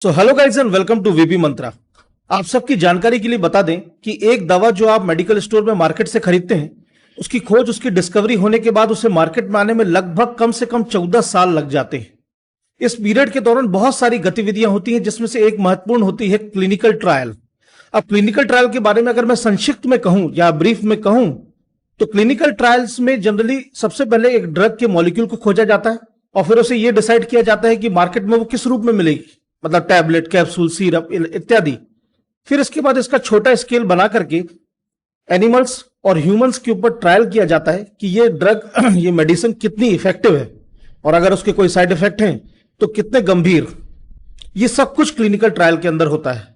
So hello guys and welcome to VP Mantra. आप सबकी जानकारी के लिए बता दें कि एक दवा जो आप मेडिकल स्टोर में मार्केट से खरीदते हैं, उसकी खोज, उसकी डिस्कवरी होने के बाद उसे मार्केट में आने में लगभग कम से कम 14 साल लग जाते हैं। इस पीरियड के दौरान बहुत सारी गतिविधियां होती हैं, जिसमें से एक महत्वपूर्ण होती है क्लिनिकल ट्रायल। अब क्लिनिकल ट्रायल के बारे में अगर मैं संक्षिप्त में कहूं या ब्रीफ में कहूं, तो क्लिनिकल ट्रायल्स में जनरली सबसे पहले एक ड्रग के मॉलिक्यूल को खोजा जाता है और फिर उसे यह डिसाइड किया जाता है कि मार्केट में वो किस रूप में मिलेगी, मतलब टैबलेट, कैप्सूल, सिरप इत्यादि। फिर इसके बाद इसका छोटा स्केल बना करके एनिमल्स और ह्यूमंस के ऊपर ट्रायल किया जाता है कि ये ड्रग ये मेडिसिन कितनी इफेक्टिव है और अगर उसके कोई साइड इफेक्ट हैं तो कितने गंभीर। ये सब कुछ क्लिनिकल ट्रायल के अंदर होता है।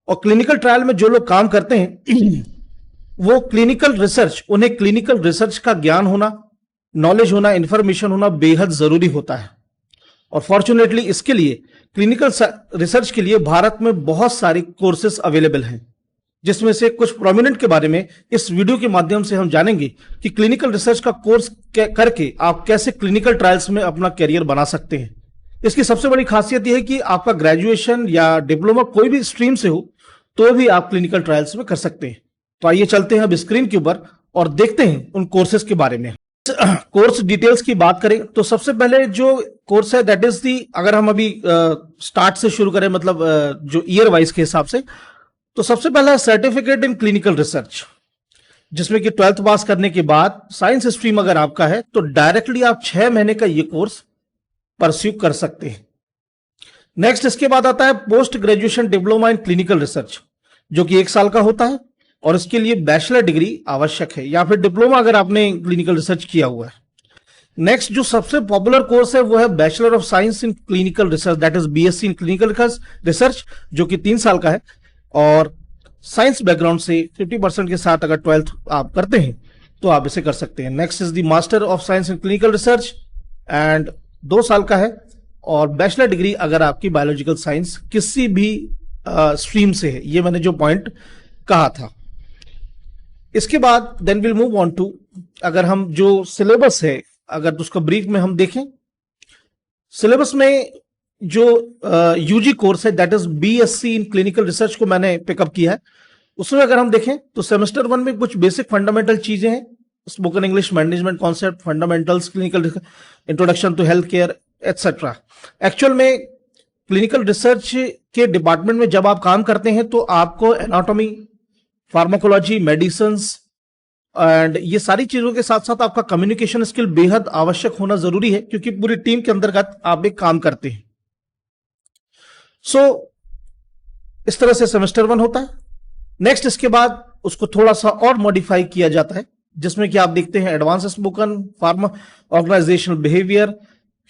और क्लिनिकल ट्रायल में जो लोग काम करते हैं वो क्लिनिकल रिसर्च, उन्हें क्लिनिकल रिसर्च का ज्ञान होना, नॉलेज होना, इंफॉर्मेशन होना बेहद जरूरी होता है। और फॉर्चुनेटली इसके लिए क्लिनिकल रिसर्च के लिए भारत में बहुत सारी कोर्सेस अवेलेबल हैं, जिसमें से कुछ प्रोमिनेंट के बारे में इस वीडियो के माध्यम से हम जानेंगे कि क्लिनिकल रिसर्च का कोर्स करके आप कैसे क्लिनिकल ट्रायल्स में अपना करियर बना सकते हैं। इसकी सबसे बड़ी खासियत यह है कि आपका ग्रेजुएशन या डिप्लोमा कोई भी स्ट्रीम से हो तो भी आप क्लिनिकल ट्रायल्स में कर सकते हैं। तो आइए चलते हैं अब स्क्रीन के ऊपर और देखते हैं उन कोर्सेज के बारे में। कोर्स डिटेल्स की बात करें तो सबसे पहले जो कोर्स है दैट इज दी, अगर हम अभी स्टार्ट से शुरू करें, मतलब जो ईयर वाइज के हिसाब से, तो सबसे पहला है सर्टिफिकेट इन क्लिनिकल रिसर्च, जिसमें कि 12th पास करने के बाद साइंस स्ट्रीम अगर आपका है तो डायरेक्टली आप 6 महीने का ये कोर्स परस्यू कर सकते हैं। नेक्स्ट इसके बाद आता है post graduation diploma in clinical research, जो कि 1 साल का होता है और इसके लिए बैचलर डिग्री आवश्यक है या फिर डिप्लोमा अगर आपने क्लिनिकल रिसर्च किया हुआ है। नेक्स्ट जो सबसे पॉपुलर कोर्स है वो है bachelor of science in clinical research, that is BSc in clinical research, जो कि 3 साल का है और साइंस बैकग्राउंड से 50% के साथ अगर 12th आप करते हैं तो आप इसे कर सकते हैं। Next is the master of science in clinical research and 2 साल का है और बैचलर डिग्री अगर आपकी बायोलॉजिकल साइंस किसी भी स्ट्रीम से है। ये मैंने जो पॉइंट कहा था। इसके बाद then will move on to, अगर हम जो सिलेबस है अगर उसका ब्रीफ में हम देखें, सिलेबस में जो यूजी कोर्स है that is BSc in clinical research को मैंने पिकअप किया है। उसमें अगर हम देखें तो सेमेस्टर 1 में कुछ बेसिक फंडामेंटल चीजें हैं, spoken English, management concept, fundamentals, clinical introduction to health care etcetera. Actual में क्लिनिकल रिसर्च के डिपार्टमेंट में जब आप काम करते हैं तो आपको एनाटॉमी, फार्माकोलॉजी, मेडिसिन्स एंड ये सारी चीजों के साथ साथ आपका कम्युनिकेशन स्किल बेहद आवश्यक होना जरूरी है, क्योंकि पूरी टीम के अंतर्गत आप एक काम करते हैं। सो इस तरह से सेमेस्टर 1 होता है। नेक्स्ट इसके बाद उसको थोड़ा सा और मॉडिफाई किया जाता है, जिसमें कि आप देखते हैं advance spoken, pharma, organizational behaviour,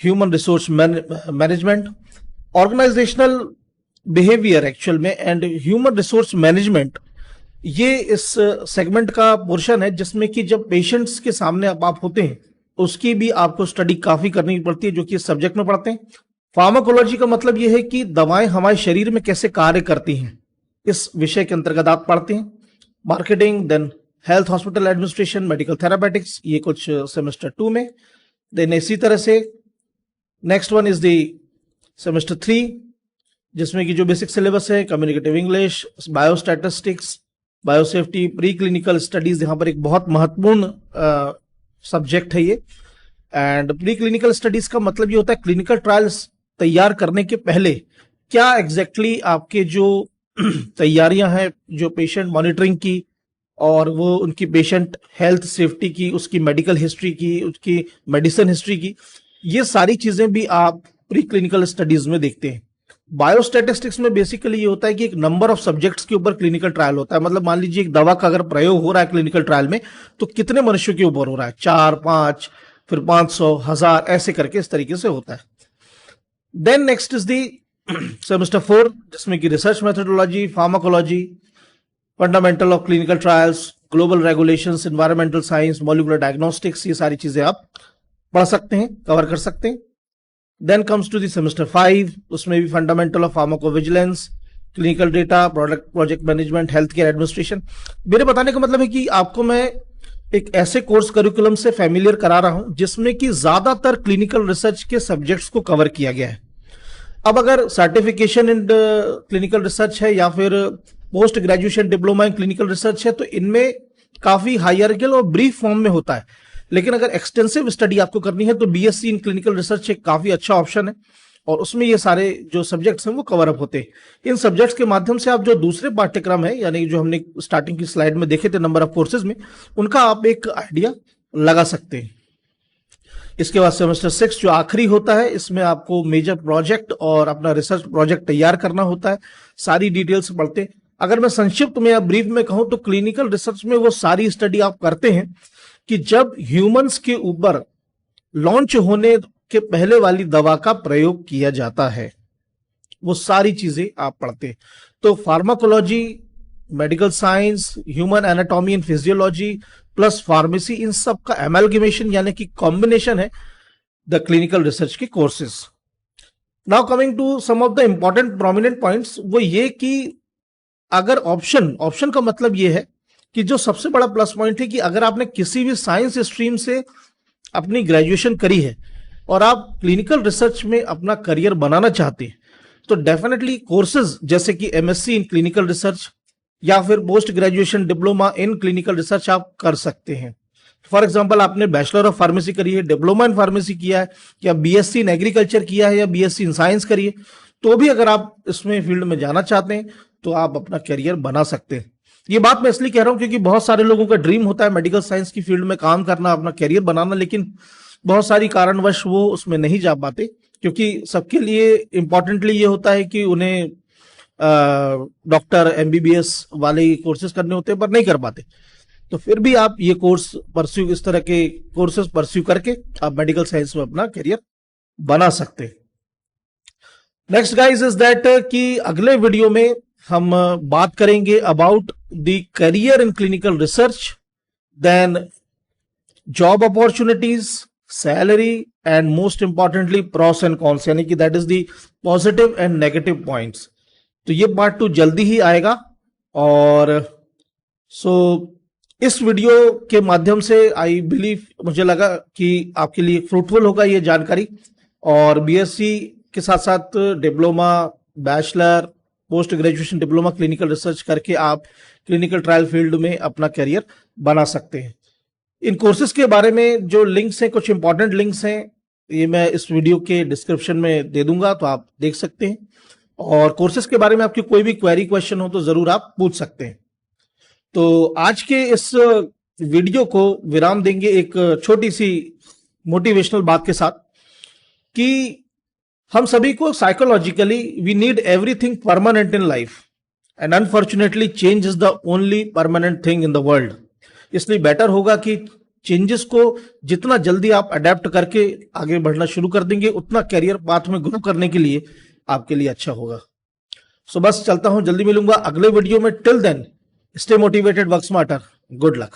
human resource management, organizational behaviour actual में एंड ह्यूमन रिसोर्स मैनेजमेंट, ये इस सेगमेंट का पोर्शन है जिसमें कि जब पेशेंट्स के सामने आप होते हैं उसकी भी आपको स्टडी काफी करनी पड़ती है, जो कि इस सब्जेक्ट में पढ़ते हैं। फार्माकोलॉजी का मतलब यह है कि दवाएं हमारे शरीर में कैसे कार्य करती हैं, इस विषय के अंतर्गत आप पढ़ते हैं। Marketing, then health hospital administration, medical therapeutics, ये कुछ सेमेस्टर 2 में। देन इसी तरह से next one is the semester 3, जिसमें कि जो बेसिक सिलेबस है communicative English, biostatistics, biosafety, pre clinical studies, यहाँ पर एक बहुत महत्वपूर्ण सब्जेक्ट है ये। एंड प्री क्लिनिकल स्टडीज का मतलब ये होता है क्लिनिकल ट्रायल्स तैयार करने के पहले क्या एग्जैक्टली आपके जो तैयारियां हैं, जो पेशेंट मॉनिटरिंग की और वो उनकी पेशेंट हेल्थ सेफ्टी की, उसकी मेडिकल हिस्ट्री की, उसकी मेडिसिन हिस्ट्री की, ये सारी चीजें भी आप प्री क्लिनिकल स्टडीज में देखते हैं। बायोस्टैटिस्टिक्स में बेसिकली ये होता है कि एक नंबर ऑफ सब्जेक्ट्स के ऊपर क्लिनिकल ट्रायल होता है। मतलब मान लीजिए एक दवा का अगर प्रयोग हो रहा है क्लिनिकल ट्रायल में तो कितने मनुष्यों के ऊपर हो रहा है, 4, 5, फिर 500, 1000, ऐसे करके इस तरीके से होता है। Then next is the semester 4, जिसमें कि research methodology, pharmacology, fundamental of clinical trials, global regulations, environmental science, molecular diagnostics, ये सारी चीजें आप पढ़ सकते हैं, कवर कर सकते हैं। Then comes to the semester 5, उसमें भी fundamental of pharmacovigilance, clinical data, project management, health care administration. मेरे बताने का मतलब है कि आपको मैं एक ऐसे कोर्स करिकुलम से फैमिलियर करा रहा हूं जिसमें कि ज्यादातर क्लिनिकल रिसर्च के सब्जेक्ट्स को कवर किया गया है। अब अगर सर्टिफिकेशन इन क्लिनिकल रिसर्च है या फिर post graduation diploma in clinical research है, तो इनमें काफी हायरार्किकल और ब्रीफ फॉर्म में होता है। लेकिन अगर एक्सटेंसिव स्टडी आपको करनी है तो बीएससी इन क्लिनिकल रिसर्च एक काफी अच्छा ऑप्शन है, और उसमें ये सारे जो सब्जेक्ट्स हैं वो कवर अप होते हैं। इन सब्जेक्ट्स के माध्यम से आप जो दूसरे पाठ्यक्रम है, यानी जो हमने स्टार्टिंग की स्लाइड में देखे थे नंबर ऑफ कोर्सेज में, उनका आप एक आइडिया लगा सकते हैं। इसके बाद सेमेस्टर 6 जो आखिरी होता है, इसमें आपको मेजर प्रोजेक्ट और अपना रिसर्च प्रोजेक्ट तैयार करना होता है। सारी डिटेल्स पढ़ते हैं। अगर मैं संक्षिप्त में या ब्रीफ में कहूं तो क्लिनिकल रिसर्च में वो सारी स्टडी आप करते हैं कि जब ह्यूमंस के ऊपर लॉन्च होने के पहले वाली दवा का प्रयोग किया जाता है, वो सारी चीजें आप पढ़ते हैं। तो pharmacology, medical science, human anatomy and physiology plus pharmacy, इन सब का एमलगेमेशन यानी कि कॉम्बिनेशन है द क्लिनिकल रिसर्च के courses. Now coming to some of the important prominent points, वो ये कि अगर ऑप्शन का मतलब ये है कि जो सबसे बड़ा प्लस पॉइंट है कि अगर आपने किसी भी साइंस स्ट्रीम से अपनी ग्रेजुएशन करी है और आप क्लिनिकल रिसर्च में अपना करियर बनाना चाहते हैं, तो डेफिनेटली कोर्सेज जैसे कि एमएससी इन क्लिनिकल रिसर्च या फिर post graduation diploma in clinical research आप कर सकते हैं। फॉर एग्जांपल, आपने बैचलर ऑफ फार्मेसी करी है, डिप्लोमा इन फार्मेसी किया है, या बीएससी इन एग्रीकल्चर किया है, या बीएससी इन साइंस करी है, तो भी अगर आप इसमें फील्ड में जाना चाहते हैं तो आप अपना करियर बना सकते हैं। ये बात मैं इसलिए कह रहा हूं क्योंकि बहुत सारे लोगों का ड्रीम होता है मेडिकल साइंस की फील्ड में काम करना, अपना करियर बनाना, लेकिन बहुत सारी कारणवश वो उसमें नहीं जा पाते, क्योंकि सबके लिए इंपॉर्टेंटली ये होता है कि उन्हें डॉक्टर एमबीबीएस वाले कोर्सेज करने होते हैं, पर नहीं कर पाते। तो फिर भी आप ये कोर्स परस्यू, इस तरह के कोर्सेज परस्यू करके आप मेडिकल साइंस में अपना करियर बना सकते हैं। नेक्स्ट गाइस इज दैट कि अगले वीडियो में हम बात करेंगे about the career in clinical research, then job opportunities, salary and most importantly pros and cons, यानी कि that is the positive and negative points. तो ये पार्ट 2 जल्दी ही आएगा। और इस वीडियो के माध्यम से आई बिलीव, मुझे लगा कि आपके लिए फ्रूटफुल होगा ये जानकारी, और बीएससी के साथ साथ diploma, bachelor, post graduation diploma clinical research करके आप क्लिनिकल ट्रायल फील्ड में अपना करियर बना सकते हैं। इन कोर्सेज के बारे में जो लिंक्स हैं, कुछ इंपॉर्टेंट लिंक्स हैं, ये मैं इस वीडियो के डिस्क्रिप्शन में दे दूंगा, तो आप देख सकते हैं। और कोर्सेज के बारे में आपकी कोई भी क्वेरी, क्वेश्चन हो तो जरूर आप पूछ सकते हैं। तो आज के इस वीडियो को विराम देंगे एक छोटी सी मोटिवेशनल बात के साथ कि हम सभी को psychologically we need everything permanent in life, and unfortunately change is the only permanent thing in the world. इसलिए बेटर होगा कि चेंजेस को जितना जल्दी आप अडेप्ट करके आगे बढ़ना शुरू कर देंगे, उतना कैरियर पाथ में ग्रो करने के लिए आपके लिए अच्छा होगा। सो बस चलता हूं, जल्दी मिलूंगा अगले वीडियो में। Till then stay motivated, work smarter, good luck.